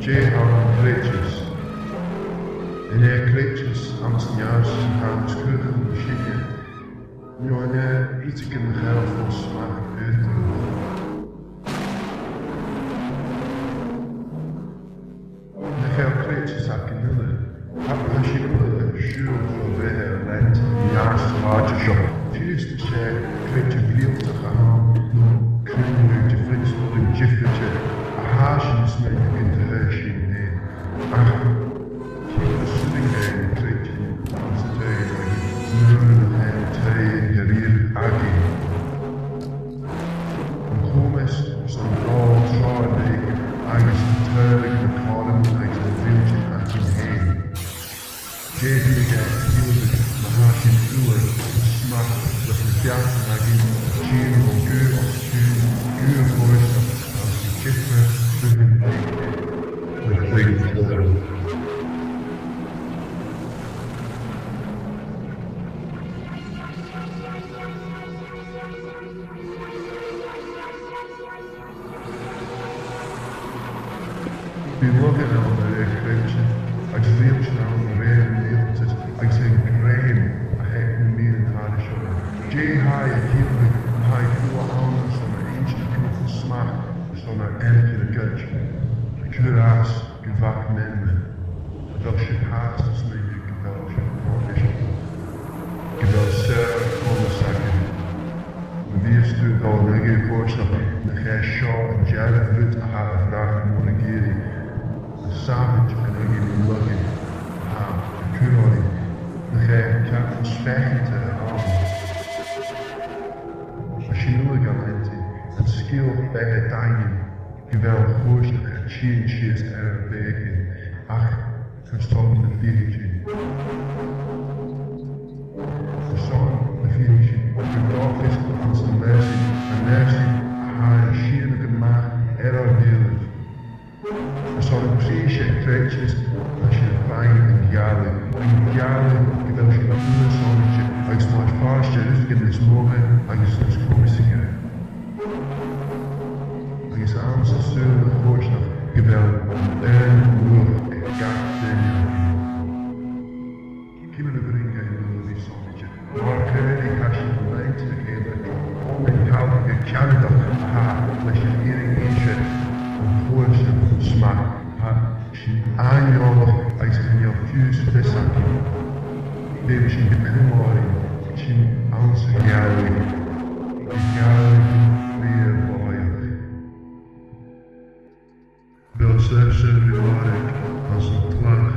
J-houden kleedjes. En kleedjes Amsterdamse gaan schudden schikken. Nu en iets in de geil van smaak beter. De geil kleedjes hakken nullen. Als je nullen schuur voor bheil leidt, juist laatje shop. Juist de share kleedje bheil te gaan. Kruimelijk de flitsvol in jiffetje. Een haasje smeken in de huisje heen. Ach, hier de sitting heen, kleedje. Als het tegen neuren en tweeën gerier aggie. Een gomes stond al zwaar weken. Agus de treurig de kolom langs een veeltje aggie heen. J.V.G. hielde de haasje uur. Smaak dat de theater aggie. Geen of geur of schuur. Geur voorstel. Als de kipper terug in de tegen we looking on the creation, I feel down the rain and the I say grain, I hate the meal and hard sugar. J high a healing, high full hours on the ancient beautiful smack, on the end of the gutch. Kuraas, gevak men, dat je haast is niet geweld je voorkist. Geweld zeer komen zaken. De eerste al eenege voorstel, de gij shaw en jelle uit haar vraag moet ik hier. Savage en ik in lukken. De kurori. De gij kan versprechen te halen. Als je nu galenti, het skill bij het daoine. Geweld voorstel het chien er beken. Ach, gestolen de virgin. De zon, de virgin, de dag is als een mercy, haar schierlijke maag, erordeelig. Er zouden precies je treetjes als je pijn en jaren, geweld je een zonnetje, als je maar paasje rustig in het morgen, als je het komische. Als je aan zijn zullen voorstel, geweld en oer en kaarten. Kinderen brengen in die zonnetje, maar keurig als je een lijn te geven, om een koude Canada, als je hierin inzet, een voorstel smaak, aanjolig als je jouw vuurs vestzakje. Dit is in de kumori, in onze jaren, weer boeiend. Wil zelfs een reward als een klag,